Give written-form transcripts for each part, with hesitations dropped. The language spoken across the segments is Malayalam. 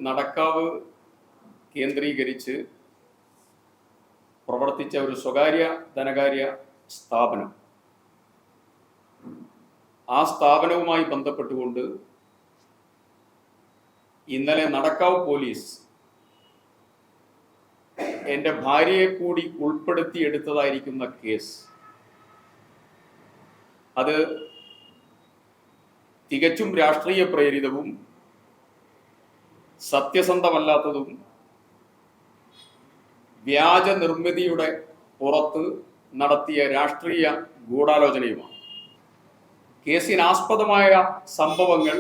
നടക്കാവ് കേന്ദ്രീകരിച്ച് പ്രവർത്തിച്ച ഒരു സ്വകാര്യ ധനകാര്യ സ്ഥാപനം, ആ സ്ഥാപനവുമായി ബന്ധപ്പെട്ടുകൊണ്ട് ഇന്നലെ നടക്കാവ് പോലീസ് എൻ്റെ ഭാര്യയെ കൂടി ഉൾപ്പെടുത്തിയെടുത്തതായിരിക്കുന്ന കേസ്, അത് തികച്ചും രാഷ്ട്രീയ പ്രേരിതവും സത്യസന്ധമല്ലാത്തതും വ്യാജ നിർമ്മിതിയുടെ പുറത്ത് നടത്തിയ രാഷ്ട്രീയ ഗൂഢാലോചനയുമാണ്. കേസിനാസ്പദമായ സംഭവങ്ങൾ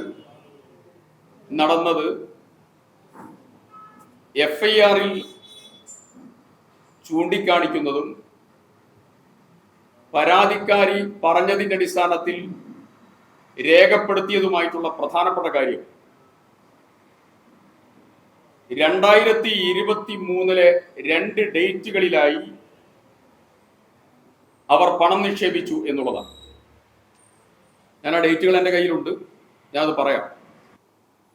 നടന്നത് FIR-ൽ ചൂണ്ടിക്കാണിക്കുന്നതും പരാതിക്കാരി പറഞ്ഞതിൻ്റെ അടിസ്ഥാനത്തിൽ രേഖപ്പെടുത്തിയതുമായിട്ടുള്ള പ്രധാനപ്പെട്ട കാര്യം 2023 2 ഡേറ്റുകളിലായി അവർ പണം നിക്ഷേപിച്ചു എന്നുള്ളതാണ്. ഞാൻ ആ ഡേറ്റുകൾ എൻ്റെ കയ്യിലുണ്ട്, ഞാനത് പറയാം.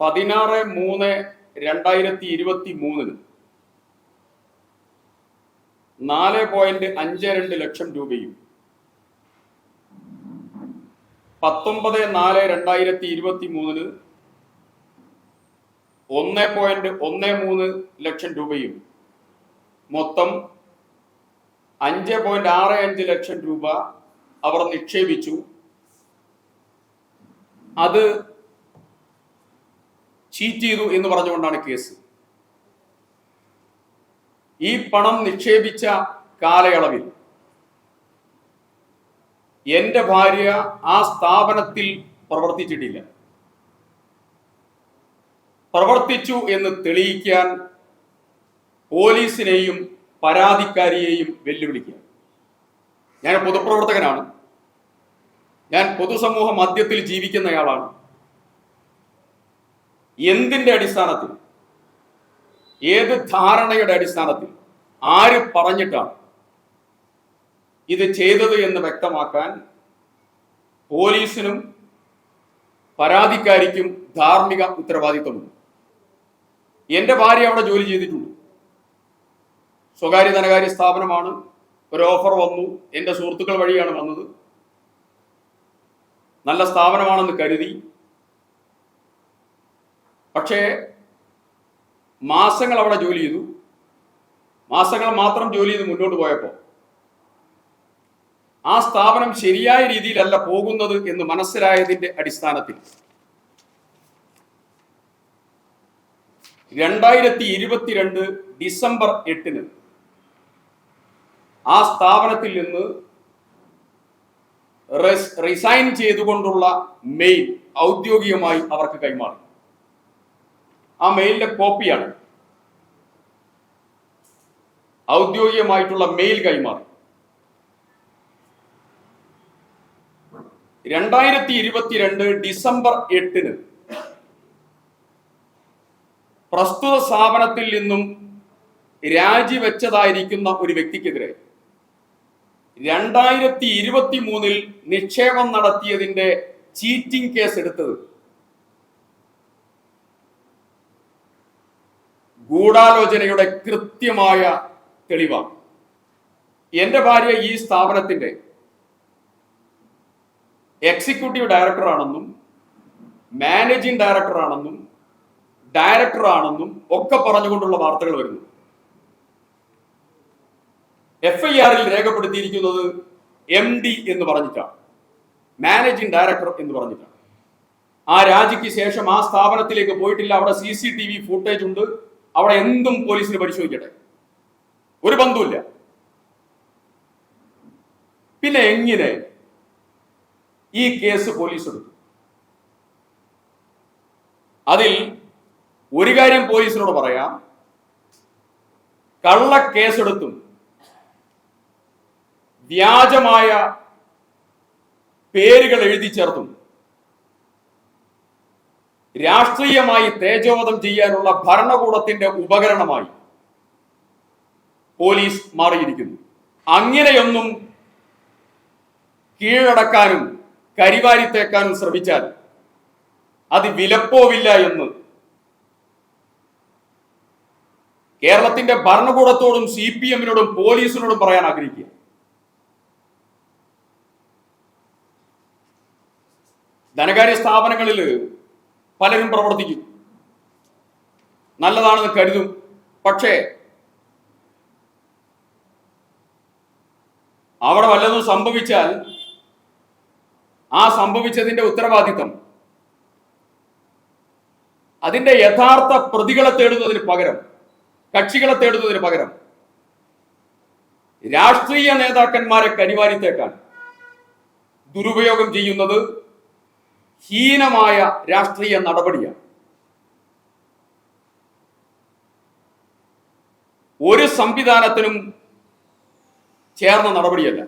16/3/2023 4.52 ലക്ഷം രൂപയും 19/4/2023 1.13 ലക്ഷം രൂപയും മൊത്തം 5.65 ലക്ഷം രൂപ അവർ നിക്ഷേപിച്ചു. അത് ചീറ്റ് ചെയ്തു എന്ന് പറഞ്ഞുകൊണ്ടാണ് കേസ്. ഈ പണം നിക്ഷേപിച്ച കാലയളവിൽ എൻ്റെ ഭാര്യ ആ സ്ഥാപനത്തിൽ പ്രവർത്തിച്ചിട്ടില്ല. പ്രവർത്തിച്ചു എന്ന് തെളിയിക്കാൻ പോലീസിനെയും പരാതിക്കാരിയെയും വെല്ലുവിളിക്കുക. ഞാൻ പൊതുപ്രവർത്തകനാണ്, ഞാൻ പൊതുസമൂഹ മധ്യത്തിൽ ജീവിക്കുന്നയാളാണ്. എന്തിൻ്റെ അടിസ്ഥാനത്തിൽ, ഏത് ധാരണയുടെ അടിസ്ഥാനത്തിൽ, ആര് പറഞ്ഞിട്ടാണ് ഇത് ചെയ്തത് എന്ന് വ്യക്തമാക്കാൻ പോലീസിനും പരാതിക്കാരിക്കും ധാർമ്മിക ഉത്തരവാദിത്വമുണ്ട്. എൻ്റെ ഭാര്യ അവിടെ ജോലി ചെയ്തിട്ടുണ്ട്. സ്വകാര്യ ധനകാര്യ സ്ഥാപനമാണ്. ഒരു ഓഫർ വന്നു, എൻ്റെ സുഹൃത്തുക്കൾ വഴിയാണ് വന്നത്. നല്ല സ്ഥാപനമാണെന്ന് കരുതി. പക്ഷേ മാസങ്ങൾ അവിടെ ജോലി ചെയ്തു. മാസങ്ങൾ മാത്രം ജോലി ചെയ്ത് മുന്നോട്ട് പോയപ്പോൾ ആ സ്ഥാപനം ശരിയായ രീതിയിലല്ല പോകുന്നത് എന്ന് മനസ്സിലായതിന്റെ അടിസ്ഥാനത്തിൽ 2022 ഡിസംബർ 8 ആ സ്ഥാപനത്തിൽ നിന്ന് റിസൈൻ ചെയ്തുകൊണ്ടുള്ള മെയിൽ ഔദ്യോഗികമായി അവർക്ക് കൈമാറി. ആ മെയിലിന്റെ കോപ്പിയാണ്. ഔദ്യോഗികമായിട്ടുള്ള മെയിൽ കൈമാറി. 2022 ഡിസംബർ 8 പ്രസ്തുത സ്ഥാപനത്തിൽ നിന്നും രാജിവെച്ചതായിരിക്കുന്ന ഒരു വ്യക്തിക്കെതിരെ 2023 നിക്ഷേപം നടത്തിയതിന്റെ ചീറ്റിംഗ് കേസ് എടുത്തത് ഗൂഢാലോചനയുടെ കൃത്യമായ തെളിവാണ്. എൻ്റെ ഭാര്യ ഈ സ്ഥാപനത്തിന്റെ എക്സിക്യൂട്ടീവ് ഡയറക്ടറാണെന്നും മാനേജിംഗ് ഡയറക്ടറാണെന്നും ഡയറക്ടറാണെന്നും ഒക്കെ പറഞ്ഞുകൊണ്ടുള്ള വാർത്തകൾ വരുന്നു. FIR-ൽ രേഖപ്പെടുത്തിയിരിക്കുന്നത് MD എന്ന് പറഞ്ഞിട്ടാണ്, മാനേജിംഗ് ഡയറക്ടർ എന്ന് പറഞ്ഞിട്ടാണ്. ആ രാജിക്ക് ശേഷം ആ സ്ഥാപനത്തിലേക്ക് പോയിട്ടില്ല. അവിടെ CCTV ഫുട്ടേജ് ഉണ്ട്. അവിടെ എന്തും പോലീസിന് പരിശോധിക്കട്ടെ, ഒരു ബന്ധവുമില്ല. പിന്നെ എങ്ങനെ ഈ കേസ് പോലീസ് എടുത്തു? അതിൽ ഒരു കാര്യം പോലീസിനോട് പറയാം, കള്ള കേസെടുത്തും വ്യാജമായ പേരുകൾ എഴുതി ചേർത്തും രാഷ്ട്രീയമായി തേജോവധം ചെയ്യാനുള്ള ഭരണകൂടത്തിന്റെ ഉപകരണമായി പോലീസ് മാറിയിരിക്കുന്നു. അങ്ങനെയൊന്നും കീഴടക്കാനും കരിവാരിത്തേക്കാനും ശ്രമിച്ചാൽ അത് വിലപ്പോവില്ല എന്ന് കേരളത്തിന്റെ ഭരണകൂടത്തോടും CPM-നോടും പോലീസിനോടും പറയാൻ ആഗ്രഹിക്കുക. ധനകാര്യ സ്ഥാപനങ്ങളിൽ പലരും പ്രവർത്തിക്കും, നല്ലതാണെന്ന് കരുതും. പക്ഷേ അവിടെ വല്ലതും സംഭവിച്ചാൽ ആ സംഭവിച്ചതിന്റെ ഉത്തരവാദിത്തം അതിന്റെ യഥാർത്ഥ പ്രതികളെ തേടുന്നതിന് പകരം, കക്ഷികളെ തേടുന്നതിന് പകരം രാഷ്ട്രീയ നേതാക്കന്മാരെ കരിവാരിത്തേക്കാൻ ദുരുപയോഗം ചെയ്യുന്നത് ഹീനമായ രാഷ്ട്രീയ നടപടിയാണ്. ഒരു സംവിധാനത്തിനും ചേർന്ന നടപടിയല്ല.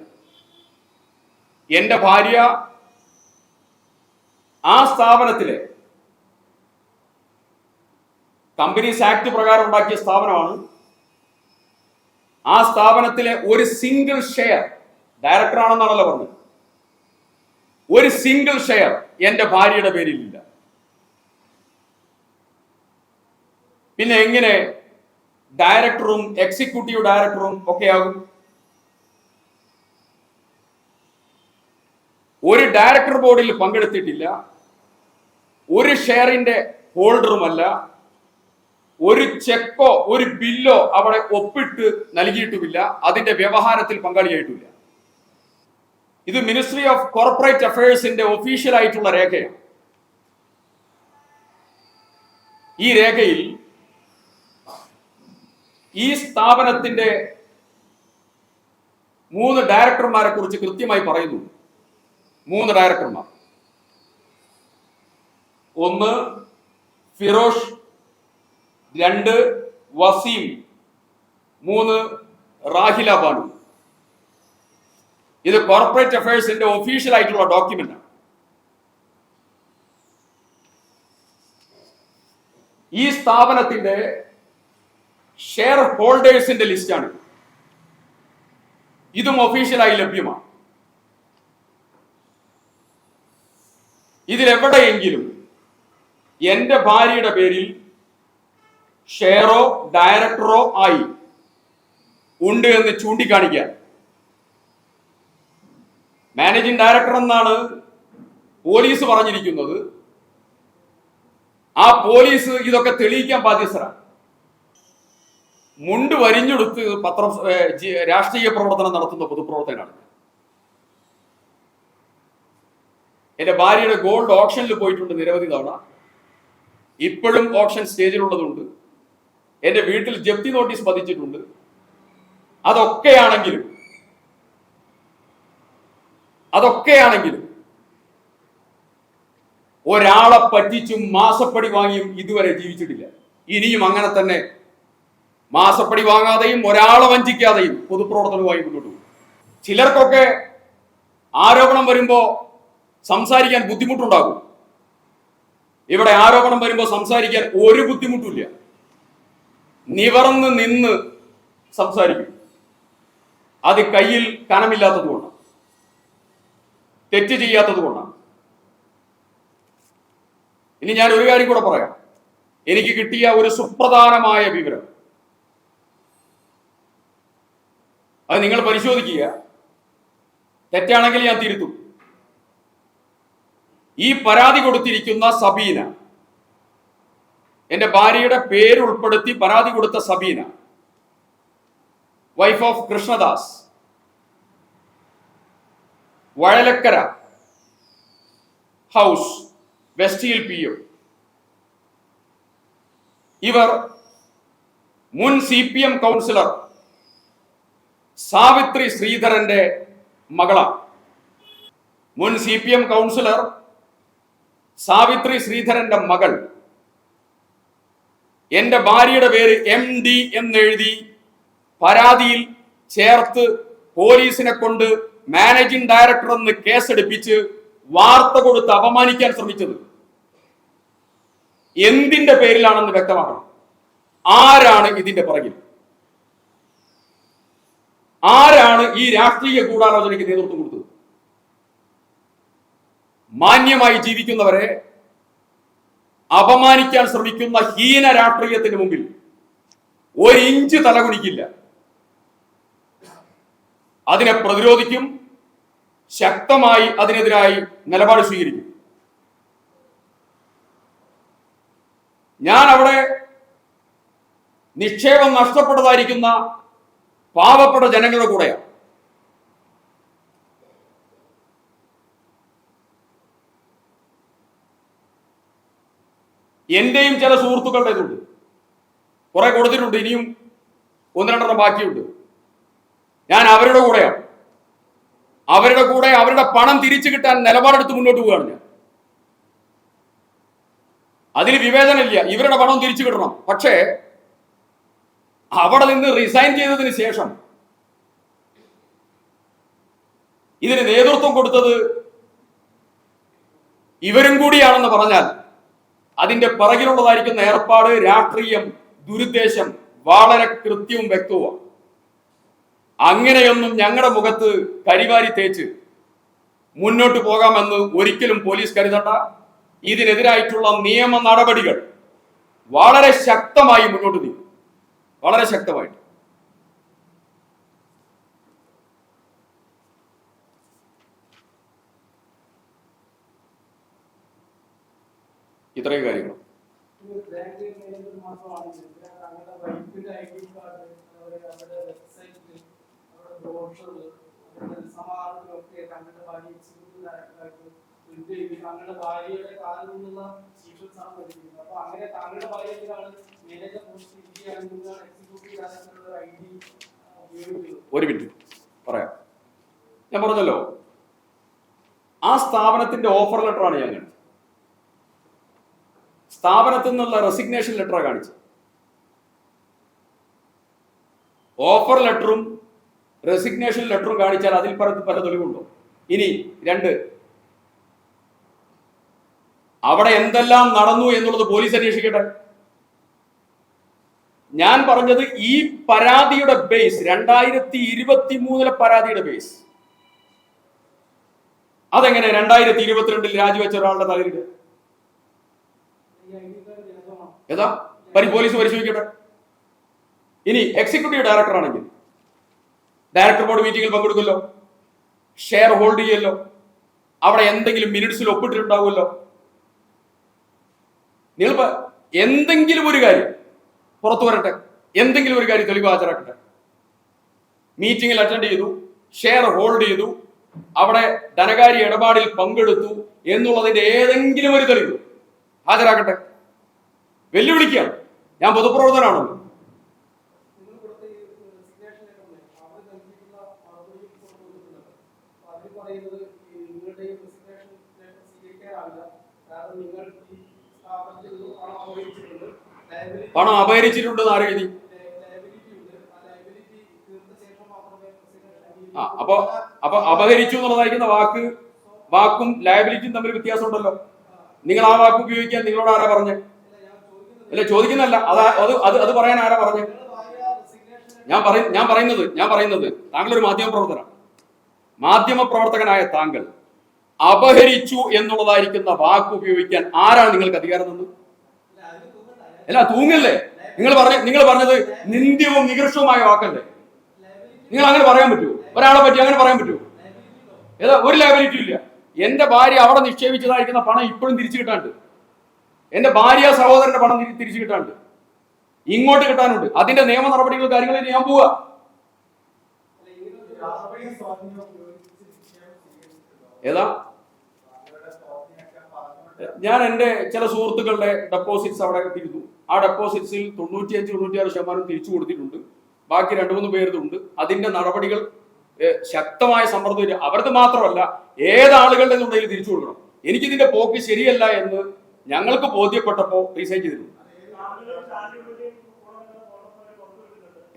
എന്റെ ഭാര്യ ആ സ്ഥാപനത്തിലെ കമ്പനീസ് ആക്ട് പ്രകാരം ഉണ്ടാക്കിയ സ്ഥാപനമാണ്. ആ സ്ഥാപനത്തിലെ ഒരു സിംഗിൾ ഷെയർ, ഡയറക്ടറാണെന്നാണല്ലോ പറഞ്ഞത്, ഒരു സിംഗിൾ ഷെയർ എന്റെ ഭാര്യയുടെ പേരിലില്ല. പിന്നെ എങ്ങനെ ഡയറക്ടറും എക്സിക്യൂട്ടീവ് ഡയറക്ടറും ഒക്കെ ആകും? ഒരു ഡയറക്ടർ ബോർഡിൽ പങ്കെടുത്തിട്ടില്ല, ഒരു ഷെയറിന്റെ ഹോൾഡറുമല്ല, ഒരു ചെക്കോ ഒരു ബില്ലോ അവിടെ ഒപ്പിട്ട് നൽകിയിട്ടുമില്ല, അതിന്റെ വ്യവഹാരത്തിൽ പങ്കാളിയായിട്ടുമില്ല. ഇത് മിനിസ്ട്രി ഓഫ് കോർപ്പറേറ്റ് അഫയേഴ്സിന്റെ ഒഫീഷ്യൽ ആയിട്ടുള്ള രേഖയാണ്. ഈ രേഖയിൽ ഈ സ്ഥാപനത്തിന്റെ 3 ഡയറക്ടർമാരെ കുറിച്ച് കൃത്യമായി പറയുന്നു. 3 ഡയറക്ടർമാർ. 1 ഫിറോഷ്, 2 വസീം, 3 റാഹില ബാനു. ഇത് കോർപ്പറേറ്റ് അഫയേഴ്സിന്റെ ഒഫീഷ്യൽ ആയിട്ടുള്ള ഡോക്യുമെന്റ് ആണ്. ഈ സ്ഥാപനത്തിന്റെ ഷെയർ ഹോൾഡേഴ്സിന്റെ ലിസ്റ്റാണ്. ഇതും ഒഫീഷ്യലായി ലഭ്യമാണ്. ഇതിലെവിടെയെങ്കിലും എന്റെ ഭാര്യയുടെ പേരിൽ ഷെയറോ ഡയറക്ടറോ ആയി ഉണ്ട് എന്ന് ചൂണ്ടിക്കാണിക്കാൻ മാനേജിംഗ് ഡയറക്ടർ എന്നാണ് പോലീസ് പറഞ്ഞിരിക്കുന്നത്. ആ പോലീസ് ഇതൊക്കെ തെളിയിക്കാൻ ബാധ്യസ്ഥരാണ്. മുണ്ട് വരിഞ്ഞെടുത്ത് രാഷ്ട്രീയ പ്രവർത്തനം നടത്തുന്ന പൊതുപ്രവർത്തകനാണ്. എന്റെ ഭാര്യയുടെ ഗോൾഡ് ഓപ്ഷനിൽ പോയിട്ടുണ്ട് നിരവധി തവണ. ഇപ്പോഴും ഓപ്ഷൻ സ്റ്റേജിലുള്ളതുണ്ട്. എന്റെ വീട്ടിൽ ജപ്തി നോട്ടീസ് പതിച്ചിട്ടുണ്ട്. അതൊക്കെയാണെങ്കിലും ഒരാളെ പറ്റിച്ചും മാസപ്പടി വാങ്ങിയും ഇതുവരെ ജീവിച്ചിട്ടില്ല. ഇനിയും അങ്ങനെ തന്നെ മാസപ്പടി വാങ്ങാതെയും ഒരാളെ വഞ്ചിക്കാതെയും പൊതുപ്രവർത്തനവുമായി മുന്നോട്ട് പോകും. ചിലർക്കൊക്കെ ആരോപണം വരുമ്പോ സംസാരിക്കാൻ ബുദ്ധിമുട്ടുണ്ടാകും. ഇവിടെ ആരോപണം വരുമ്പോൾ സംസാരിക്കാൻ ഒരു ബുദ്ധിമുട്ടില്ല. നിവർന്ന് നിന്ന് സംസാരിക്കും. അത് കയ്യിൽ കനമില്ലാത്തത് കൊണ്ടാണ്, തെറ്റ് ചെയ്യാത്തത് കൊണ്ടാണ്. ഇനി ഞാൻ ഒരു കാര്യം കൂടെ പറയാം. എനിക്ക് കിട്ടിയ ഒരു സുപ്രധാനമായ വിവരം അത് നിങ്ങൾ പരിശോധിക്കുക. തെറ്റാണെങ്കിൽ ഞാൻ തിരുത്തും. ഈ പരാതി കൊടുത്തിരിക്കുന്ന സബീന, എന്റെ ഭാര്യയുടെ പേര് ഉൾപ്പെടുത്തി പരാതി കൊടുത്ത Sabeena, wife of Krishnadas, Vazhalakkara house, west hill PO. ഇവർ മുൻ CPM കൗൺസിലർ സാവിത്രി ശ്രീധരന്റെ മകളാണ്. മുൻ CPM കൗൺസിലർ സാവിത്രി ശ്രീധരന്റെ മകൾ എന്റെ ഭാര്യയുടെ പേര് MD എന്നെഴുതി പരാതിയിൽ ചേർത്ത് പോലീസിനെ കൊണ്ട് മാനേജിംഗ് ഡയറക്ടർ എന്ന് കേസെടുപ്പിച്ച് വാർത്ത കൊടുത്ത് അപമാനിക്കാൻ ശ്രമിച്ചത് എന്തിന്റെ പേരിലാണെന്ന് വ്യക്തമാക്കണം. ആരാണ് ഇതിന്റെ പുറകിൽ? ആരാണ് ഈ രാഷ്ട്രീയ ഗൂഢാലോചനയ്ക്ക് നേതൃത്വം കൊടുത്തത്? മാന്യമായി ജീവിക്കുന്നവരെ അപമാനിക്കാൻ ശ്രമിക്കുന്ന ഹീന രാഷ്ട്രീയത്തിന് മുമ്പിൽ ഒരിഞ്ച് തലകുനിക്കില്ല. അതിനെ പ്രതിരോധിക്കും, ശക്തമായി അതിനെതിരായി നിലപാട് സ്വീകരിക്കും. ഞാൻ അവിടെ നിക്ഷേപം നഷ്ടപ്പെട്ടതായിരിക്കുന്ന പാവപ്പെട്ട ജനങ്ങളുടെ കൂടെയാണ്. എന്റെയും ചില സുഹൃത്തുക്കളുടെ ഇതുണ്ട്, കുറെ കൊടുത്തിട്ടുണ്ട്, ഇനിയും ഒന്ന് രണ്ടെണ്ണം ബാക്കിയുണ്ട്. ഞാൻ അവരുടെ കൂടെയാണ്. അവരുടെ കൂടെ അവരുടെ പണം തിരിച്ചു കിട്ടാൻ നിലപാടെടുത്ത് മുന്നോട്ട് പോവുകയാണ് ഞാൻ. അതിന് വിവേചനമില്ല, ഇവരുടെ പണം തിരിച്ചു കിട്ടണം. പക്ഷേ അവിടെ നിന്ന് റിസൈൻ ചെയ്തതിന് ശേഷം ഇതിന് നേതൃത്വം കൊടുത്തത് ഇവരും കൂടിയാണെന്ന് പറഞ്ഞാൽ അതിന്റെ പിറകിലുള്ളതായിരിക്കുന്ന ഏർപ്പാട്, രാഷ്ട്രീയം, ദുരുദ്ദേശം വളരെ കൃത്യവും വ്യക്തവുമാണ്. അങ്ങനെയൊന്നും ഞങ്ങളുടെ മുഖത്ത് കരിവാരി തേച്ച് മുന്നോട്ട് പോകാമെന്ന് ഒരിക്കലും പോലീസ് കരുതണ്ട. ഇതിനെതിരായിട്ടുള്ള നിയമ നടപടികൾ വളരെ ശക്തമായി മുന്നോട്ട് നീങ്ങും, വളരെ ശക്തമായിട്ട്. ഇത്രയും കാര്യങ്ങൾ. ഒരു മിനിറ്റ് പറയാം. ഞാൻ പറഞ്ഞല്ലോ, ആ സ്ഥാപനത്തിന്റെ ഓഫർ ലെറ്ററാണ് ഞാൻ കാണിച്ചത്. സ്ഥാപനത്തിൽ നിന്നുള്ള റെസിഗ്നേഷൻ ലെറ്ററാണ് കാണിച്ചത്. ഓഫർ ലെറ്ററും റെസിഗ്നേഷൻ ലെറ്ററും കാണിച്ചാൽ അതിൽ പല തെളിവുണ്ടോ? ഇനി രണ്ട്, അവിടെ എന്തെല്ലാം നടന്നു എന്നുള്ളത് പോലീസ് അന്വേഷിക്കട്ടെ. ഞാൻ പറഞ്ഞത് ഈ പരാതിയുടെ ബേസ് 2023 പരാതിയുടെ ബേസ് അതെങ്ങനെ 2022 രാജിവെച്ച ഒരാളുടെ തലയിൽ ഏതാ പോലീസ് പരിശോധിക്കട്ടെ. ഇനി എക്സിക്യൂട്ടീവ് ഡയറക്ടർ ആണെങ്കിൽ ഡയറക്ടർ ബോർഡ് മീറ്റിംഗിൽ പങ്കെടുക്കുമല്ലോ, ഷെയർ ഹോൾഡ് ചെയ്യല്ലോ, അവിടെ എന്തെങ്കിലും മിനിറ്റ്സിൽ ഒപ്പിട്ടിട്ടുണ്ടാവുമല്ലോ. നിങ്ങൾ എന്തെങ്കിലും ഒരു കാര്യം പുറത്തു വരട്ടെ, എന്തെങ്കിലും ഒരു കാര്യം തെളിവ് ഹാജരാക്കട്ടെ. മീറ്റിംഗിൽ അറ്റൻഡ് ചെയ്തു, ഷെയർ ഹോൾഡ് ചെയ്തു, അവിടെ ധനകാര്യ ഇടപാടിൽ പങ്കെടുത്തു എന്നുള്ളതിന്റെ ഏതെങ്കിലും ഒരു തെളിവ് ഹാജരാക്കട്ടെ. വെല്ലുവിളിക്കുകയാണ്. ഞാൻ പൊതുപ്രവർത്തനാണല്ലോ. പണം അപഹരിച്ചിട്ടുണ്ടെന്ന് ആരെഴുതി? അപ്പൊ അപഹരിച്ചു എന്നുള്ളതായിരിക്കുന്ന വാക്കും ലയബിലിറ്റിയും തമ്മിൽ വ്യത്യാസം ഉണ്ടല്ലോ. നിങ്ങൾ ആ വാക്ക് ഉപയോഗിക്കാൻ നിങ്ങളോട് ആരാ പറഞ്ഞേ? അല്ല, ചോദിക്കുന്നല്ല, അത് പറയാൻ ആരാ പറഞ്ഞേ? ഞാൻ പറയുന്നത് താങ്കൾ ഒരു മാധ്യമപ്രവർത്തകനായ താങ്കൾ അപഹരിച്ചു എന്നുള്ളതായിരിക്കുന്ന വാക്ക് ഉപയോഗിക്കാൻ ആരാണ് നിങ്ങൾക്ക് അധികാരം തന്നത്? അല്ല, തൂങ്ങല്ലേ. നിങ്ങൾ പറഞ്ഞത് നിന്ദ്യവും നികൃഷ്ടവുമായ വാക്കല്ലേ. നിങ്ങൾ അങ്ങനെ പറയാൻ പറ്റുമോ? ഒരാളെ പറ്റി അങ്ങനെ പറയാൻ പറ്റുമോ? ഏതാ? ഒരു ലയബിലിറ്റി ഇല്ല. എന്റെ ഭാര്യ അവിടെ നിക്ഷേപിച്ചതായിരിക്കുന്ന പണം ഇപ്പോഴും തിരിച്ചു കിട്ടാണ്ട്, എന്റെ ഭാര്യ സഹോദരന്റെ പണം തിരിച്ചു കിട്ടാണ്ട്, ഇങ്ങോട്ട് കിട്ടാനുണ്ട്. അതിന്റെ നിയമ നടപടികൾ കാര്യങ്ങളിൽ ഞാൻ പോവുക. ഏതാ? ഞാൻ എന്റെ ചില സുഹൃത്തുക്കളുടെ ഡെപ്പോസിറ്റ്സ് അവിടെ കിട്ടിയിരുന്നു. ആ ഡെപ്പോസിറ്റ്സിൽ 95-96% തിരിച്ചു കൊടുത്തിട്ടുണ്ട്. ബാക്കി 2-3 പേരുണ്ട്. അതിന്റെ നടപടികൾ ശക്തമായ സമ്മർദ്ദം അവർക്ക് മാത്രമല്ല, ഏതാളുകളുടെ ഉണ്ടെങ്കിൽ തിരിച്ചു കൊടുക്കണം. എനിക്കിതിന്റെ പോക്ക് ശരിയല്ല എന്ന് ഞങ്ങൾക്ക് ബോധ്യപ്പെട്ടപ്പോ റീസൈൻ ചെയ്തിട്ടുണ്ട്.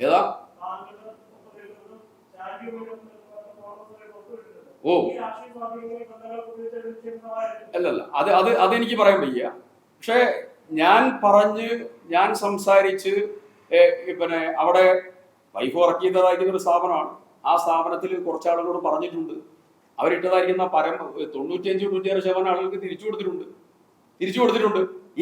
ഏതാ? ഓ അല്ലല്ല, അതെനിക്ക് പറയാൻ വയ്യ. പക്ഷെ ഞാൻ സംസാരിച്ച് പിന്നെ അവിടെ വൈഫ് വർക്ക് ചെയ്തതായിരിക്കുന്ന ഒരു സ്ഥാപനമാണ്. ആ സ്ഥാപനത്തിൽ കുറച്ചാളുകളോട് പറഞ്ഞിട്ടുണ്ട്. അവരിട്ടതായിരിക്കുന്ന 95-96% ആളുകൾക്ക് തിരിച്ചു കൊടുത്തിട്ടുണ്ട്.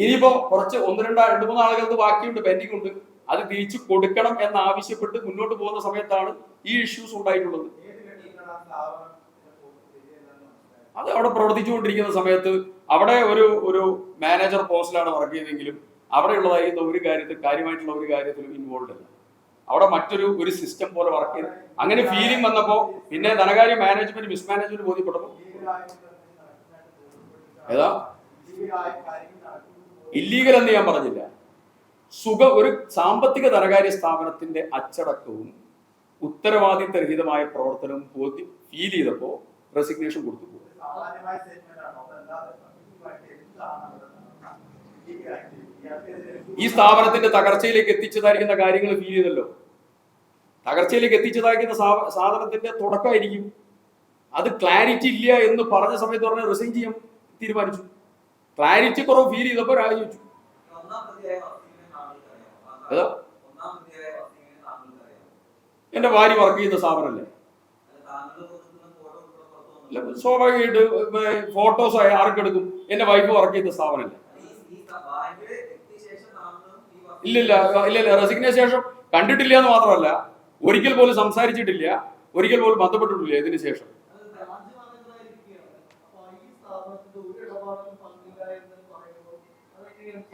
ഇനിയിപ്പോ കുറച്ച് 2-3 ആളുകൾക്ക് ബാക്കിയുണ്ട്, പെൻഡിംഗ് ഉണ്ട്. അത് തിരിച്ചു കൊടുക്കണം എന്നാവശ്യപ്പെട്ട് മുന്നോട്ട് പോകുന്ന സമയത്താണ് ഈ ഇഷ്യൂസ് ഉണ്ടായിട്ടുള്ളത്. അത് അവിടെ പ്രവർത്തിച്ചുകൊണ്ടിരിക്കുന്ന സമയത്ത് അവിടെ ഒരു മാനേജർ പോസ്റ്റിലാണ് വർക്ക് ചെയ്തെങ്കിലും അവിടെയുള്ളതായിരുന്ന ഒരു കാര്യമായിട്ടുള്ള ഒരു കാര്യത്തിലും ഇൻവോൾവ് അല്ല. അവിടെ ഒരു സിസ്റ്റം പോലെ വർക്ക് ചെയ്ത് അങ്ങനെ ഫീലിംഗ് വന്നപ്പോ പിന്നെ ധനകാര്യ മാനേജ്മെന്റ് മിസ്മാനേജ്മെന്റ് ബോധ്യപ്പെട്ടപ്പോ ഏതാ ഇല്ലീഗൽ എന്ന് ഞാൻ പറഞ്ഞില്ല. ഒരു സാമ്പത്തിക ധനകാര്യ സ്ഥാപനത്തിന്റെ അച്ചടക്കവും ഉത്തരവാദിത്തരഹിതമായ പ്രവർത്തനവും ഫീൽ ചെയ്തപ്പോ റെസിഗ്നേഷൻ കൊടുത്തു. ഈ സ്ഥാപനത്തിന്റെ തകർച്ചയിലേക്ക് എത്തിച്ചതായിരിക്കുന്ന കാര്യങ്ങൾ ഫീൽ ചെയ്തല്ലോ. തകർച്ചയിലേക്ക് എത്തിച്ചതായിരിക്കുന്ന സാധനത്തിന്റെ തുടക്കമായിരിക്കും. അത് ക്ലാരിറ്റി ഇല്ല എന്ന് പറഞ്ഞ സമയത്ത് പറഞ്ഞ റിസൈൻ ചെയ്യാൻ തീരുമാനിച്ചു. ക്ലാരിറ്റി കുറവ് ഫീൽ ചെയ്തപ്പോ രാജിവെച്ചു. എന്റെ ഭാര്യ വർക്ക് ചെയ്യുന്ന സ്ഥാപനമല്ലേ, സ്വാഭാവികമായിട്ട് ഫോട്ടോസ് ആർക്കെടുക്കും? എന്റെ വൈഫ് വർക്ക് ചെയ്യുന്ന സ്ഥാപനമല്ലേ. ഇല്ലില്ല റെസിഗ്നേഷൻ ശേഷം കണ്ടിട്ടില്ല എന്ന് മാത്രമല്ല, ഒരിക്കൽ പോലും സംസാരിച്ചിട്ടില്ല, ഒരിക്കൽ പോലും ബന്ധപ്പെട്ടിട്ടില്ല. ഇതിന് ശേഷം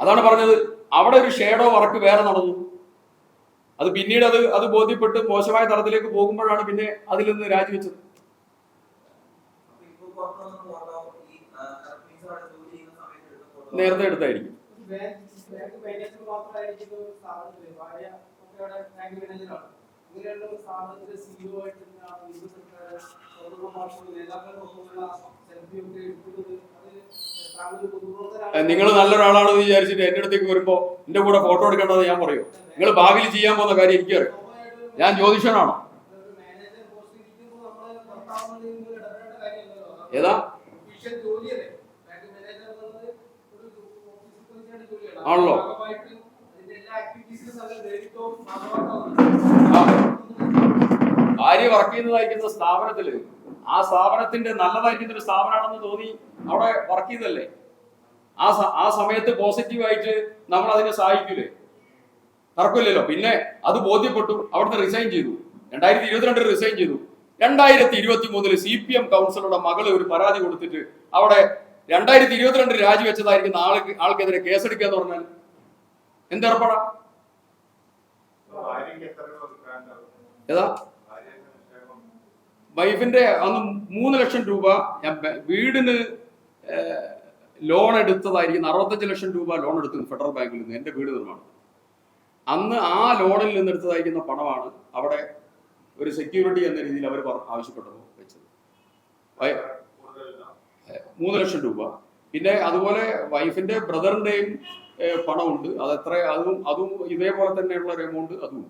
അതാണ് പറഞ്ഞത്, അവിടെ ഒരു ഷേഡോ വർക്ക് വേറെ നടന്നു. അത് പിന്നീട് അത് ബോധ്യപ്പെട്ട് മോശമായ തലത്തിലേക്ക് പോകുമ്പോഴാണ് പിന്നെ അതിൽ നിന്ന് രാജിവെച്ചത്. നേരത്തെ എടുത്തായിരിക്കും. നിങ്ങൾ നല്ലൊരാളാണെന്ന് വിചാരിച്ചിട്ട് എന്റെ അടുത്തേക്ക് വരുമ്പോ എന്റെ കൂടെ ഫോട്ടോ എടുക്കേണ്ടത് ഞാൻ പറയോ? നിങ്ങൾ ഭാവിയിൽ ചെയ്യാൻ പോകുന്ന കാര്യം എനിക്കറിയാം. ഞാൻ ജ്യോതിഷനാണോ? ഏതാ ആണല്ലോ. ഭാര്യ വർക്ക് ചെയ്യുന്നതായിരിക്കുന്ന സ്ഥാപനത്തില് ആ സ്ഥാപനത്തിന്റെ നല്ലതായിരിക്കുന്ന ഒരു സ്ഥാപനമാണെന്ന് തോന്നി അവിടെ വർക്ക് ചെയ്തല്ലേ. ആ സമയത്ത് പോസിറ്റീവായിട്ട് നമ്മൾ അതിനെ സഹായിക്കൂലേ? തർക്കമില്ലല്ലോ. പിന്നെ അത് ബോധ്യപ്പെട്ടു, അവിടുന്ന് റിസൈൻ ചെയ്തു. 2022 റിസൈൻ ചെയ്തു. 2023 CPM കൗൺസിലറുടെ മകള് ഒരു പരാതി കൊടുത്തിട്ട് അവിടെ 2022 രാജിവെച്ചതായിരിക്കുന്ന ആൾക്കെതിരെ കേസെടുക്കുക എന്ന് പറഞ്ഞാൽ എന്തേർപ്പാടാ? ഏതാ വൈഫിന്റെ അന്ന് 3 ലക്ഷം രൂപ ഞാൻ വീടിന് ലോൺ എടുത്തതായിരിക്കും. 65 ലക്ഷം രൂപ ലോൺ എടുത്തു ഫെഡറൽ ബാങ്കിൽ നിന്ന് എന്റെ വീട് നിർമ്മാണം. അന്ന് ആ ലോണിൽ നിന്ന് എടുത്തതായിരിക്കുന്ന പണമാണ് അവിടെ ഒരു സെക്യൂരിറ്റി എന്ന രീതിയിൽ അവർ ആവശ്യപ്പെട്ടപ്പോൾ വെച്ചത്. 3 ലക്ഷം രൂപ. പിന്നെ അതുപോലെ വൈഫിന്റെ ബ്രദറിന്റെയും പണമുണ്ട്. അതെത്ര അതും ഇതേപോലെ തന്നെയുള്ള ഒരു എമൗണ്ട് അതും.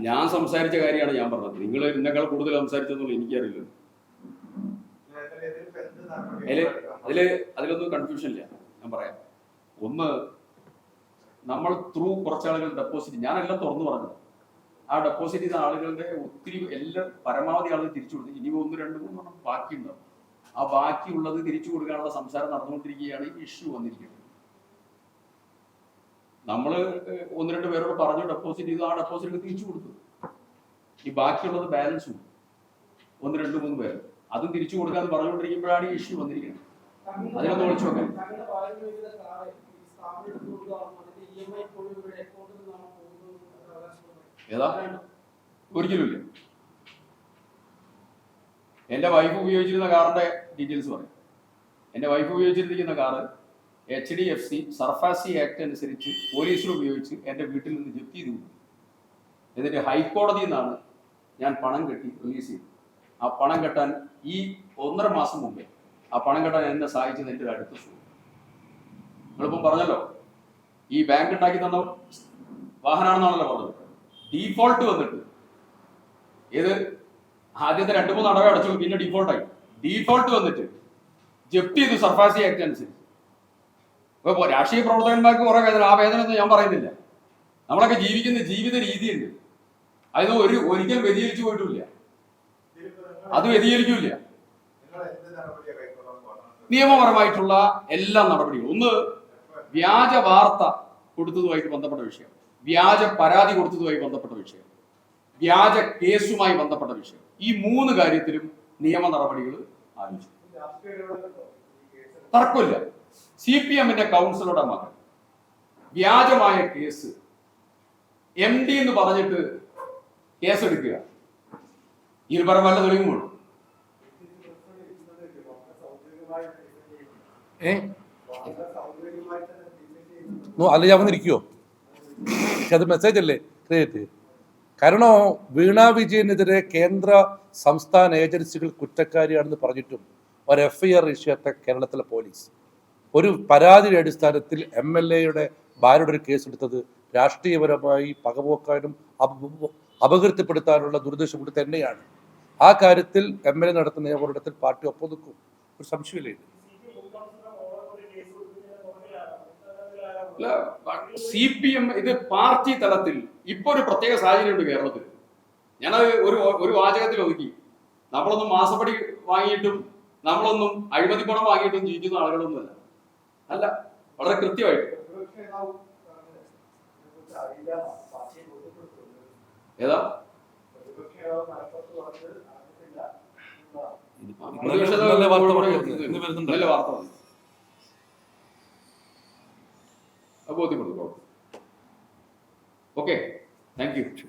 ഞാൻ സംസാരിച്ച കാര്യമാണ് ഞാൻ പറഞ്ഞത്. നിങ്ങൾ ഇതിനേക്കാൾ കൂടുതൽ സംസാരിച്ചെന്നുള്ള എനിക്കറിയില്ല. അതിലൊന്നും കൺഫ്യൂഷൻ ഇല്ല. ഞാൻ പറയാം. ഒന്ന്, നമ്മൾ കുറച്ചാളുകൾ ഡെപ്പോസിറ്റ്, ഞാനെല്ലാം തുറന്നു പറഞ്ഞത്, ആ ഡെപ്പോസിറ്റ് ചെയ്ത ആളുകളുടെ ഒത്തിരി പരമാവധി ആളുകൾ തിരിച്ചു കൊടുത്തു. ഇനി 1, 2, 3 ബാക്കിയുണ്ടാവും. ആ ബാക്കിയുള്ളത് തിരിച്ചു കൊടുക്കാനുള്ള സംസാരം നടന്നുകൊണ്ടിരിക്കുകയാണ്. ഈ ഇഷ്യൂ വന്നിരിക്കുന്നത്. നമ്മൾ 1, 2 പേരോട് പറഞ്ഞു ഡെപ്പോസിറ്റ് ചെയ്തു. ആ ഡെപ്പോസിറ്റ് തിരിച്ചു കൊടുത്തു. ഈ ബാക്കിയുള്ളത് ബാലൻസും 1, 2, 3 പേര് അതും തിരിച്ചു കൊടുക്കാന്ന് പറഞ്ഞുകൊണ്ടിരിക്കുമ്പോഴാണ് ഈ ഇഷ്യൂ വന്നിരിക്കുന്നത്. അതിനൊന്ന് വിളിച്ചു നോക്കാം. ഏതാ? ഒരിക്കലുമില്ല. എന്റെ വൈഫ് ഉപയോഗിച്ചിരുന്ന കാറിന്റെ ഡീറ്റെയിൽസ് പറയും. എന്റെ വൈഫ് ഉപയോഗിച്ചിരിക്കുന്ന കാറ് HDFC സർഫാസി ആക്ട് അനുസരിച്ച് പോലീസിൽ ഉപയോഗിച്ച് എന്റെ വീട്ടിൽ നിന്ന് ജപ്തി ചെയ്തു. എന്നിട്ട് ഹൈക്കോടതിയിൽ നിന്നാണ് ഞാൻ പണം കെട്ടി റിലീസ് ചെയ്തത്. ആ പണം കെട്ടാൻ ഈ 1.5 മാസം മുമ്പേ ആ പണം കെട്ടാൻ എന്നെ സഹായിച്ചത് എൻ്റെ അടുത്ത സുഹൃത്ത്. നിങ്ങളിപ്പം പറഞ്ഞല്ലോ ഈ ബാങ്ക് ഉണ്ടാക്കി തന്ന വാഹനമാണെന്നാണല്ലോ പറഞ്ഞത്. ഡീഫോൾട്ട് വന്നിട്ട് ആദ്യത്തെ 2-3 അടവേ അടച്ചു, പിന്നെ ഡീഫോൾട്ടായി. ഡീഫോൾട്ട് വന്നിട്ട് ജപ്തി ചെയ്തു സർഫാസി ആക്ട് അനുസരിച്ച്. ഇപ്പൊ രാഷ്ട്രീയ പ്രവർത്തകന്മാർക്ക് കുറെ വേദന, ആ വേദന ഒന്നും ഞാൻ പറയുന്നില്ല. നമ്മളൊക്കെ ജീവിക്കുന്ന ജീവിത രീതിയുണ്ട്. ആ അത് ഒരിക്കലും വ്യതിചലിച്ചു പോയിട്ടില്ല, അത് വ്യതിചലിക്കില്ല. നിയമപരമായിട്ടുള്ള എല്ലാ നടപടികളും, ഒന്ന് വ്യാജ വാർത്ത കൊടുത്തതുമായിട്ട് ബന്ധപ്പെട്ട വിഷയം, വ്യാജ പരാതി കൊടുത്തതുമായി ബന്ധപ്പെട്ട വിഷയം, വ്യാജ കേസുമായി ബന്ധപ്പെട്ട വിഷയം, ഈ 3 കാര്യത്തിലും നിയമ നടപടികൾ ആലോചിച്ചു. തർക്കമില്ല. CPM-ന്റെ കൗൺസിലറുടെ മകൻ വ്യാജമായ കേസ് MD എന്ന് പറഞ്ഞിട്ട് കേസെടുക്കുക, ഇതിൽ പറഞ്ഞ വല്ല തെളിവുമുള്ളൂ? അല്ല, ഞാൻ വന്നിരിക്കുവോ? പക്ഷെ അത് മെസ്സേജ് അല്ലേ ക്രിയേറ്റ്. കാരണം വീണ വിജയനെതിരെ കേന്ദ്ര സംസ്ഥാന ഏജൻസികൾ കുറ്റക്കാരിയാണെന്ന് പറഞ്ഞിട്ടും ഒരു FIR ചെയ്യാത്ത കേരളത്തിലെ പോലീസ് ഒരു പരാതിയുടെ അടിസ്ഥാനത്തിൽ MLA-യുടെ ഭാര്യയുടെ ഒരു കേസെടുത്തത് രാഷ്ട്രീയപരമായി പകപോക്കാനും അപകീർത്തിപ്പെടുത്താനുള്ള ദുരുദ്ദേശം കൂടി തന്നെയാണ്. ആ കാര്യത്തിൽ MLA നടത്തുന്ന നിയമപോരാട്ടത്തിൽ പാർട്ടി ഒപ്പം നിൽക്കും, ഒരു സംശയമില്ല. CPM ഇത് പാർട്ടി തലത്തിൽ ഇപ്പൊ ഒരു പ്രത്യേക സാഹചര്യമുണ്ട് കേരളത്തിൽ. ഞാനത് ഒരു വാചകത്തിൽ ഒതുക്കി. നമ്മളൊന്നും മാസപ്പടി വാങ്ങിയിട്ടും നമ്മളൊന്നും അഴിമതി പണം വാങ്ങിയിട്ടും ജീവിക്കുന്ന ആളുകളൊന്നുമല്ല. അല്ല, വളരെ കൃത്യമായിട്ട്. ഏതാ നല്ല വാർത്ത വന്നു, ബോധ്യപ്പെടുന്നു. Okay, thank you.